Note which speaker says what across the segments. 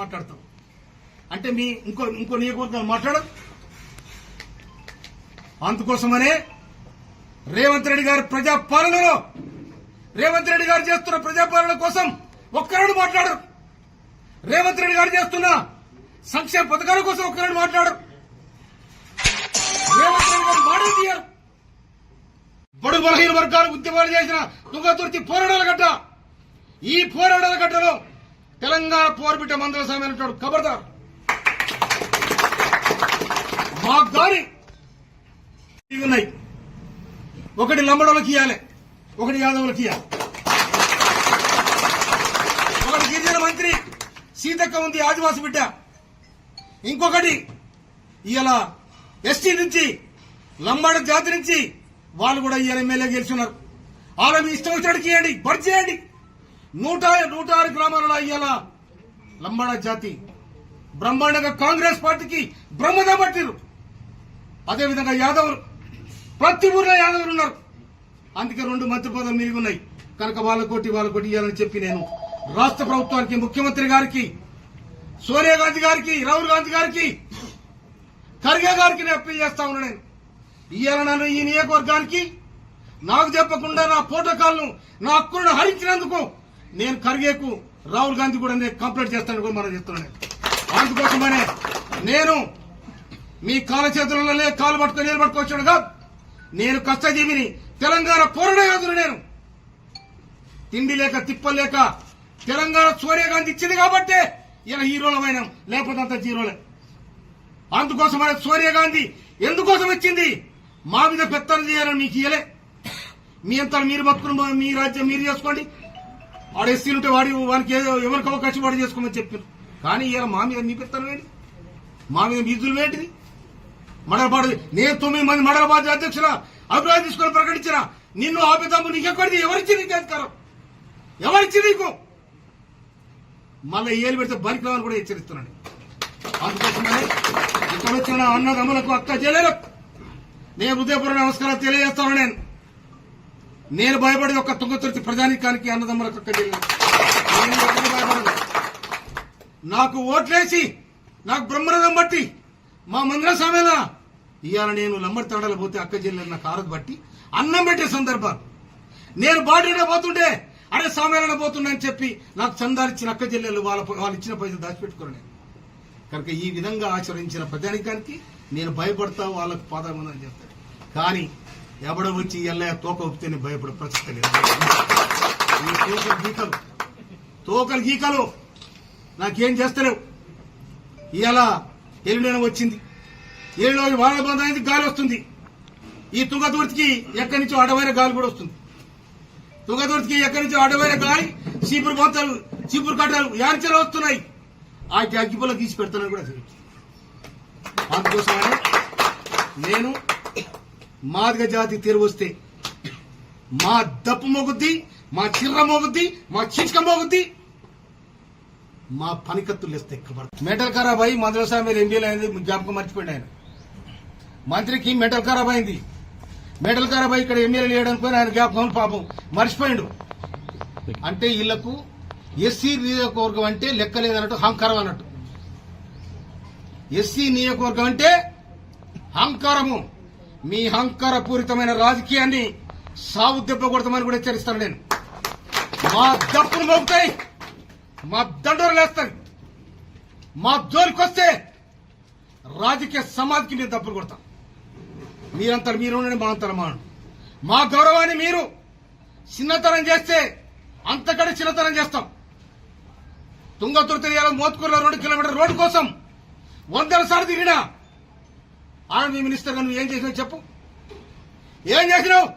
Speaker 1: మాట్లాడతాం అంటే మీ ఇంకో నియోజకవర్గాలు మాట్లాడరు. అందుకోసమనే రేవంత్ రెడ్డి గారి ప్రజాపాలనలో రేవంత్ రెడ్డి గారు చేస్తున్న ప్రజాపాలన కోసం ఒక్కరు మాట్లాడరు. రేవంత్ రెడ్డి గారు చేస్తున్న సంక్షేమ పథకాల కోసం ఒక్కరు మాట్లాడరు. రేవంత్ రెడ్డి గారు మాడే తీయరు. బడుగు బలహీన వర్గాలు ఉద్యమాలు చేసిన తుంగతుర్తి పోరాటాల గడ్డ. ఈ పోరాటాల గడ్డలో తెలంగాణ పోరుబిడ్డ మందల స్వామి అంటాడు ఖబర్దార్. మాకు గాని ఉన్నాయి. ఒకటి లంబడోళ్ళకి ఇవ్వాలి, ఒకటి యాదవులకి ఇవ్వాలి. ఒకటి గిరిజన మంత్రి సీతక్క ఉంది ఆదివాసి బిడ్డ. ఇంకొకటి ఇలా ఎస్టీ నుంచి లంబాడ జాతి నుంచి వాళ్ళు కూడా ఇవాళ ఎమ్మెల్యే గెలుచున్నారు. వాళ్ళ మీ ఇష్టం వచ్చినట్టు చేయండి, భర్తీ చేయండి. 106 గ్రామాలలో ఇవాళ లంబాడ జాతి బ్రహ్మాండంగా కాంగ్రెస్ పార్టీకి బ్రహ్మదా పట్టిరు. అదేవిధంగా యాదవులు ప్రతి ఊర్లో యాదవులు ఉన్నారు. అందుకే 2 మంత్రి పదవులు మిగిలి ఉన్నాయి. కనుక వాళ్ళకోటి ఇవ్వాలని చెప్పి నేను రాష్ట్ర ప్రభుత్వానికి, ముఖ్యమంత్రి గారికి, సోనియా గాంధీ గారికి, రాహుల్ గాంధీ గారికి, ఖర్గే గారికి నేను అప్పీల్ చేస్తా ఉన్నా. నేను ఇవాళ నన్ను ఈ నియోజకవర్గానికి నాకు చెప్పకుండా నా ప్రోటోకాల్ను, నా హక్కులను హరించినందుకు నేను ఖర్గేకు, రాహుల్ గాంధీ కూడా నేను కంప్లైంట్ చేస్తాను కూడా మనం చెప్తున్నాను. అందుకోసమనే నేను మీ కాళ్ళ చేతులలో కాలు పట్టుకొని నిలబట్టుకొచ్చాడు కాదు. నేను కష్టజీవిని, తెలంగాణ పోరాటయోధుడు. నేను తిండి లేక తిప్పలేక తెలంగాణ సోనియా గాంధీ ఇచ్చింది కాబట్టే ఇలా హీరోలమైన, లేకపోతే అంత జీరోలే. అందుకోసమనే సోనియా గాంధీ ఎందుకోసం ఇచ్చింది? మా మీద పెత్తనం చేయాలని మీకు ఇయ్యలే. మీ అంతా మీరు బతుకుని మీ రాజ్యం మీరు చేసుకోండి. వాడు ఎస్సీలు ఉంటే వానికి ఎవరికి అవకాశం వాడు చేసుకోమని చెప్పారు. కానీ ఇలా మా మీద మీ పెత్తనం ఏంటి? మా మీద మీదులు ఏంటిది? మండలపాడు నేను 9 మంది మండల పార్టీ అధ్యక్షుల అభిప్రాయం తీసుకొని ప్రకటించిన నిన్ను ఆపితాము. నీకెక్కడిది? ఎవరిచ్చి నీకు అధికారం? ఎవరిచ్చి నీకు? మళ్ళీ ఏలు పెడితే బరికి రావాలని కూడా హెచ్చరిస్తున్నాను. అందుకోసమనే ఇక్కడ వచ్చిన అన్నదమ్ములకు, అక్క చెల్లెలకు నేను హృదయపూర్వక నమస్కారం తెలియజేస్తాను. నేను భయపడేది ఒక్క తుంగతుర్తి ప్రజానీకానికి, అన్నదమ్ములకు, అక్క చెల్లెలకు భయపడదు. నాకు ఓట్లేసి నాకు బ్రహ్మరథం బట్టి మా మందిర సమయంలో ఇవాళ నేను లంబడి తాడాలి పోతే అక్క చెల్లెలు నాకు ఆరదు బట్టి అన్నం పెట్టే సందర్భాలు. నేను బాడీలో పోతుంటే అరే సామేళన పోతున్నా అని చెప్పి నాకు చందాలు ఇచ్చిన అక్క చెల్లెలు వాళ్ళు ఇచ్చిన పైసలు దాచిపెట్టుకోరు. నేను కనుక ఈ విధంగా ఆచరించిన ప్రజానికానికి నేను భయపడతా, వాళ్ళకు పాదమని చెప్తాను. కానీ ఎవడో వచ్చి ఎల్లయ్య తోక ఒప్పితే నేను భయపడే ప్రసక్తి లేదు. ఈ తోకలు గీకలు నాకేం చేస్తలేవు. ఇవాళ ఎల్లుండి వచ్చింది, ఏళ్ళు వాళ్ళ బంధానికి గాలి వస్తుంది. ఈ తుంగతుర్తికి ఎక్కడి నుంచో అడవైన గాలి కూడా వస్తుంది. తుంగతుర్తికి ఎక్కడి నుంచో అడవైన గాలి, చీపురు బొంతలు, చీపురు కట్టలు యాంచలు వస్తున్నాయి. ఆ అగ్గిపుల్ల తీసి పెడతానని కూడా తెలుసు. అందుకోసమనే నేను మాదిగ జాతి తిరిగి వస్తే మా దప్పు మోగుద్ది, మా చిర్ర మోగుద్ది, మా చిచ్క మోగుద్ది, మా పనికత్తులు వేస్తే ఎక్కబడతాయి. మెటల్ ఖరాబ్ అయ్యి మందలస్వామి ఎంపీలు అయింది, జ్ఞాపకం మర్చిపోయింది. ఆయన మంత్రికి మెటల్ ఖరాబ్ అయింది. మెటల్ ఖరాబ్ అయ్యి ఇక్కడ ఎమ్మెల్యేలు వేయడానికి ఆయన జ్ఞాపకం పాపం మర్చిపోయిండు. అంటే వీళ్లకు ఎస్సీ నియోజకవర్గం అంటే లెక్కలేదన్నట్టు, అహంకారం అన్నట్టు. ఎస్సీ నియోజకవర్గం అంటే అహంకారము. మీ అహంకారపూరితమైన రాజకీయాన్ని సాగు దెబ్బ కొడతామని కూడా హెచ్చరిస్తాను. నేను మా దప్పులు మోగుతాయి, మా దండోరు లేస్తాయి. మా జోలికొస్తే రాజకీయ సమాధికి మీరు దప్పులు కొడతాం. మీరంతా మీరు ఉండండి, మనంతరం మాను. మా గౌరవాన్ని మీరు చిన్నతనం చేస్తే అంతకంటే చిన్నతనం చేస్తాం. తుంగతుర్తి మోత్కూరులో 2 కిలోమీటర్ రోడ్డు కోసం 100 సార్లు తిరిగినా ఆర్మీ మినిస్టర్ గా నువ్వు ఏం చేసినావు చెప్పు? ఏం చేసినావు?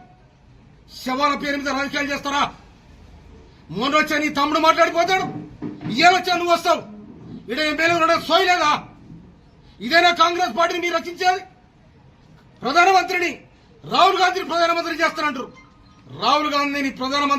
Speaker 1: శవాల పేరు మీద రాజకీయాలు చేస్తారా? మొన్న వచ్చా నీ తమ్ముడు మాట్లాడిపోతాడు, ఏమొచ్చా నువ్వు వస్తావు. ఇక్కడ ఎమ్మెల్యే సోయలేదా? ఇదేనా కాంగ్రెస్ పార్టీని మీరు రక్షించేది? ప్రధానమంత్రిని రాహుల్ గాంధీని ప్రధానమంత్రి చేస్తానంటారు. రాహుల్ గాంధీని ప్రధానమంత్రి